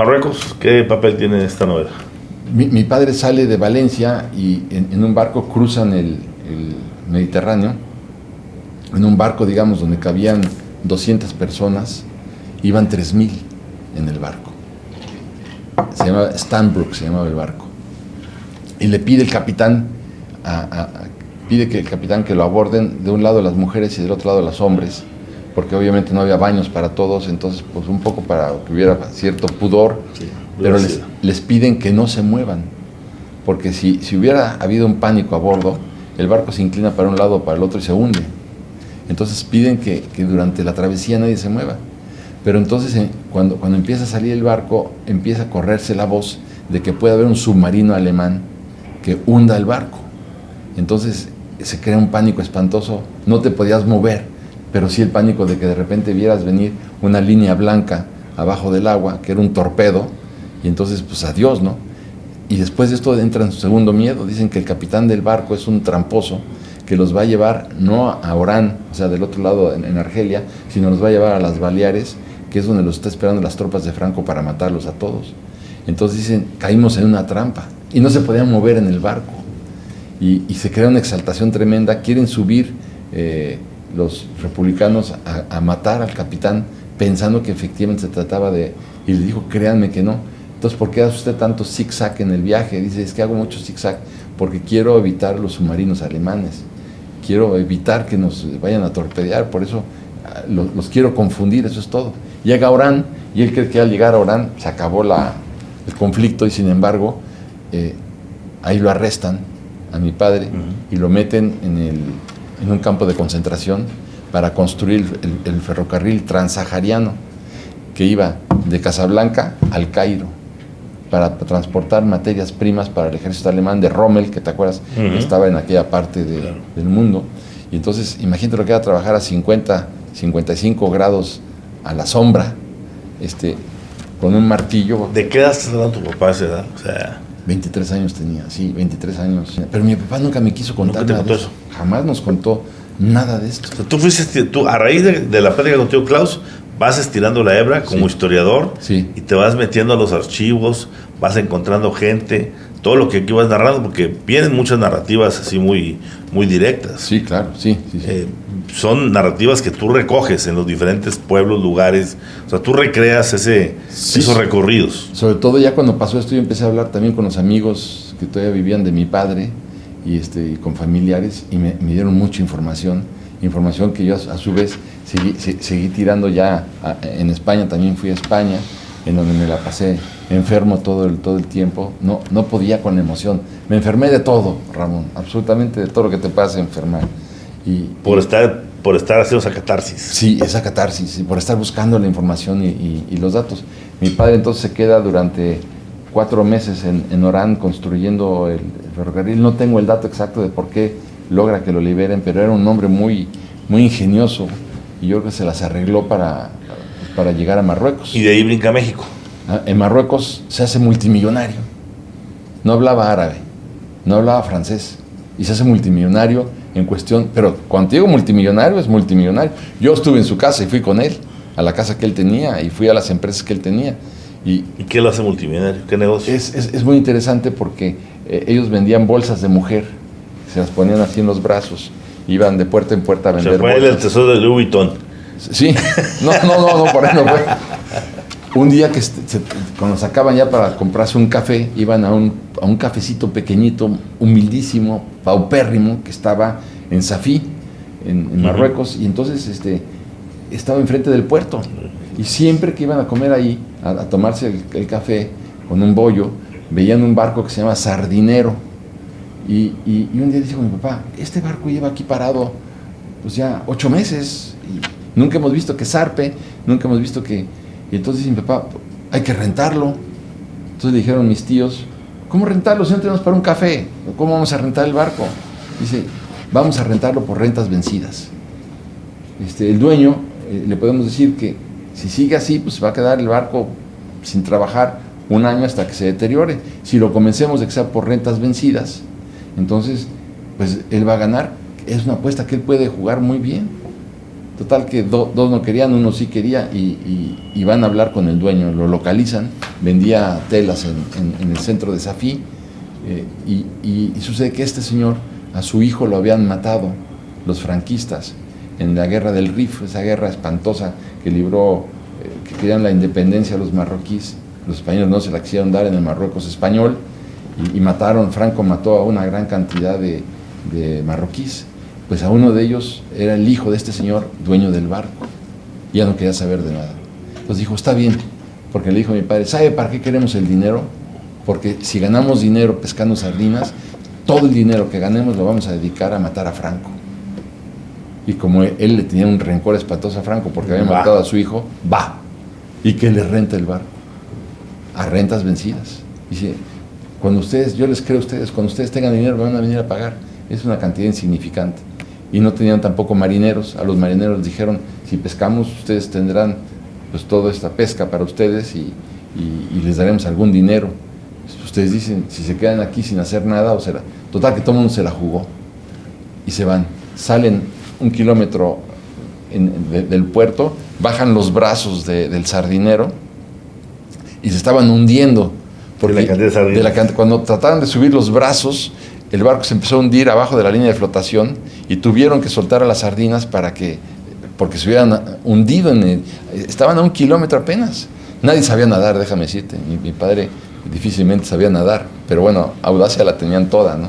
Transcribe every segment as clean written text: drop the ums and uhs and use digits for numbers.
Marruecos, ¿qué papel tiene esta novela? Mi padre sale de Valencia y en un barco cruzan el Mediterráneo, en un barco, digamos, donde cabían 200 personas, iban 3,000 en el barco. Se llamaba Stanbrook, se llamaba el barco. Y le pide el capitán, pide que el capitán que lo aborden de un lado las mujeres y del otro lado los hombres, porque obviamente no había baños para todos, entonces pues un poco para que hubiera cierto pudor, sí, pero les piden que no se muevan, porque si hubiera habido un pánico a bordo, el barco se inclina para un lado o para el otro y se hunde. Entonces piden que durante la travesía nadie se mueva. Pero entonces cuando empieza a salir el barco, empieza a correrse la voz de que puede haber un submarino alemán que hunda el barco. Entonces se crea un pánico espantoso, no te podías mover, pero sí el pánico de que de repente vieras venir una línea blanca abajo del agua, que era un torpedo, y entonces pues adiós, ¿no? Y después de esto entra en su segundo miedo. Dicen que el capitán del barco es un tramposo que los va a llevar no a Orán, o sea, del otro lado en Argelia, sino los va a llevar a las Baleares, que es donde los está esperando las tropas de Franco para matarlos a todos. Entonces dicen, caímos en una trampa y no se podían mover en el barco. Y se crea una exaltación tremenda, quieren subir los republicanos a matar al capitán, pensando que efectivamente se trataba de... Y le dijo, créanme que no. Entonces, ¿por qué hace usted tanto zigzag en el viaje? Dice, es que hago mucho zigzag porque quiero evitar los submarinos alemanes. Quiero evitar que nos vayan a torpedear, por eso los quiero confundir, eso es todo. Llega a Orán y él cree que al llegar a Orán se acabó el conflicto y sin embargo ahí lo arrestan a mi padre y lo meten en un campo de concentración para construir el ferrocarril transsahariano que iba de Casablanca al Cairo para transportar materias primas para el ejército alemán de Rommel, que te acuerdas, que estaba en aquella parte del mundo. Y entonces, imagínate lo que era trabajar a 50, 55 grados a la sombra, con un martillo. ¿De qué edad estás hablando tu papá a esa edad? O sea... 23 años tenía, sí, 23 años. Pero mi papá nunca me quiso contar nada de eso. Jamás nos contó nada de esto. O sea, tú a raíz de la plática contigo, Klaus, vas estirando la hebra como historiador, sí, y te vas metiendo a los archivos, vas encontrando gente, todo lo que aquí vas narrando, porque vienen muchas narrativas así muy, muy directas. Sí, claro, sí. Son narrativas que tú recoges en los diferentes pueblos, lugares, o sea, tú recreas esos recorridos. Sobre todo ya cuando pasó esto, yo empecé a hablar también con los amigos que todavía vivían de mi padre y con familiares, y me dieron mucha información que yo a su vez seguí tirando ya en España. También fui a España, en donde me la pasé enfermo todo el tiempo. No podía con la emoción. Me enfermé de todo, Ramón, absolutamente de todo lo que te puedas enfermar. Por estar haciendo esa catarsis. Sí, esa catarsis, y por estar buscando la información y los datos. Mi padre entonces se queda durante 4 meses en Orán construyendo el ferrocarril. No tengo el dato exacto de por qué logra que lo liberen, pero era un hombre muy, muy ingenioso, y yo creo que se las arregló para llegar a Marruecos. Y de ahí brinca a México. En Marruecos se hace multimillonario. No hablaba árabe, no hablaba francés, y se hace multimillonario en cuestión, pero cuando digo multimillonario, es multimillonario. Yo estuve en su casa y fui con él, a la casa que él tenía, y fui a las empresas que él tenía. ¿Y qué lo hace multimillonario? ¿Qué negocio? Es muy interesante porque ellos vendían bolsas de mujer, se las ponían así en los brazos, iban de puerta en puerta a vender bolsas. Fue el tesoro de Louis Vuitton. Sí, no, por ahí no fue. Un día que cuando sacaban ya para comprarse un café, iban a un cafecito pequeñito, humildísimo, paupérrimo, que estaba en Safí, en Marruecos, y entonces estaba enfrente del puerto. Y siempre que iban a comer ahí, a tomarse el café con un bollo, veían un barco que se llama Sardinero. Y un día dijo mi papá, este barco lleva aquí parado pues ya 8 meses, y nunca hemos visto que zarpe, nunca hemos visto que... Y entonces dice mi papá, hay que rentarlo. Entonces le dijeron mis tíos, ¿cómo rentarlo si no tenemos para un café? ¿Cómo vamos a rentar el barco? Dice, vamos a rentarlo por rentas vencidas. El dueño, le podemos decir que si sigue así, pues se va a quedar el barco sin trabajar 1 año hasta que se deteriore. Si lo convencemos de que sea por rentas vencidas, entonces pues él va a ganar. Es una apuesta que él puede jugar muy bien. Total que dos no querían, uno sí quería y van a hablar con el dueño, lo localizan, vendía telas en el centro de Safí y sucede que este señor, a su hijo lo habían matado los franquistas en la guerra del Rif, esa guerra espantosa que libró, que querían la independencia a los marroquíes, los españoles no se la quisieron dar en el Marruecos español y mataron, Franco mató a una gran cantidad de marroquíes. Pues a uno de ellos era el hijo de este señor, dueño del barco. Y ya no quería saber de nada. Entonces dijo, está bien, porque le dijo a mi padre, ¿sabe para qué queremos el dinero? Porque si ganamos dinero pescando sardinas, todo el dinero que ganemos lo vamos a dedicar a matar a Franco. Y como él le tenía un rencor espantoso a Franco porque había matado a su hijo, va. Y que le renta el barco. A rentas vencidas. Dice, cuando ustedes, yo les creo a ustedes, cuando ustedes tengan dinero me van a venir a pagar. Es una cantidad insignificante. Y no tenían tampoco marineros. A los marineros les dijeron, si pescamos, ustedes tendrán pues toda esta pesca para ustedes y les daremos algún dinero. Ustedes dicen, si se quedan aquí sin hacer nada, o será. Total que todo el mundo se la jugó. Y se van. Salen 1 kilómetro del puerto, bajan los brazos del sardinero y se estaban hundiendo. Porque de la cantidad de sardinas. Cuando trataron de subir los brazos, el barco se empezó a hundir abajo de la línea de flotación y tuvieron que soltar a las sardinas porque se hubieran hundido estaban a 1 kilómetro apenas. Nadie sabía nadar, déjame decirte. Mi padre difícilmente sabía nadar, pero bueno, audacia la tenían toda, ¿no?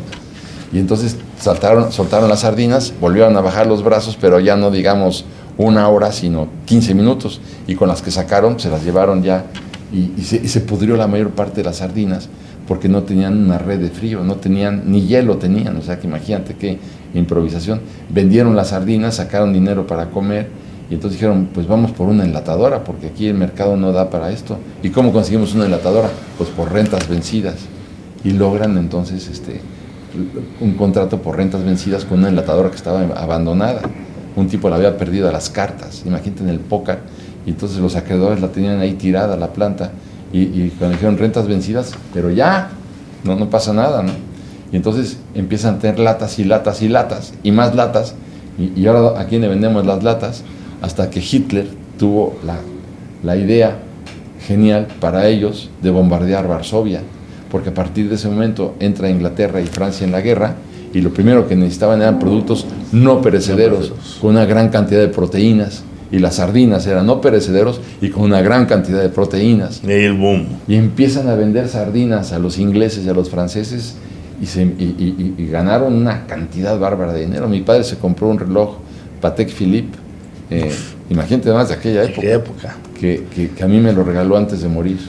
Y entonces soltaron las sardinas, volvieron a bajar los brazos, pero ya no digamos 1 hora, sino 15 minutos. Y con las que sacaron, se las llevaron ya y se pudrió la mayor parte de las sardinas porque no tenían una red de frío, no tenían, ni hielo tenían, o sea que imagínate qué improvisación. Vendieron las sardinas, sacaron dinero para comer y entonces dijeron, pues vamos por una enlatadora porque aquí el mercado no da para esto. ¿Y cómo conseguimos una enlatadora? Pues por rentas vencidas. Y logran entonces un contrato por rentas vencidas con una enlatadora que estaba abandonada. Un tipo la había perdido a las cartas, imagínate en el póker, y entonces los acreedores la tenían ahí tirada, la planta, y cuando dijeron rentas vencidas, pero ya, no pasa nada, ¿no? Y entonces empiezan a tener latas y latas y latas, y más latas, y ahora a quién le vendemos las latas, hasta que Hitler tuvo la idea genial para ellos de bombardear Varsovia, porque a partir de ese momento entra Inglaterra y Francia en la guerra, y lo primero que necesitaban eran productos no perecederos, con una gran cantidad de proteínas, y las sardinas eran no perecederos y con una gran cantidad de proteínas. Y ahí el boom. Y empiezan a vender sardinas a los ingleses y a los franceses, y ganaron una cantidad bárbara de dinero. Mi padre se compró un reloj Patek Philippe, imagínate más de aquella época, ¿Qué época? que a mí me lo regaló antes de morir.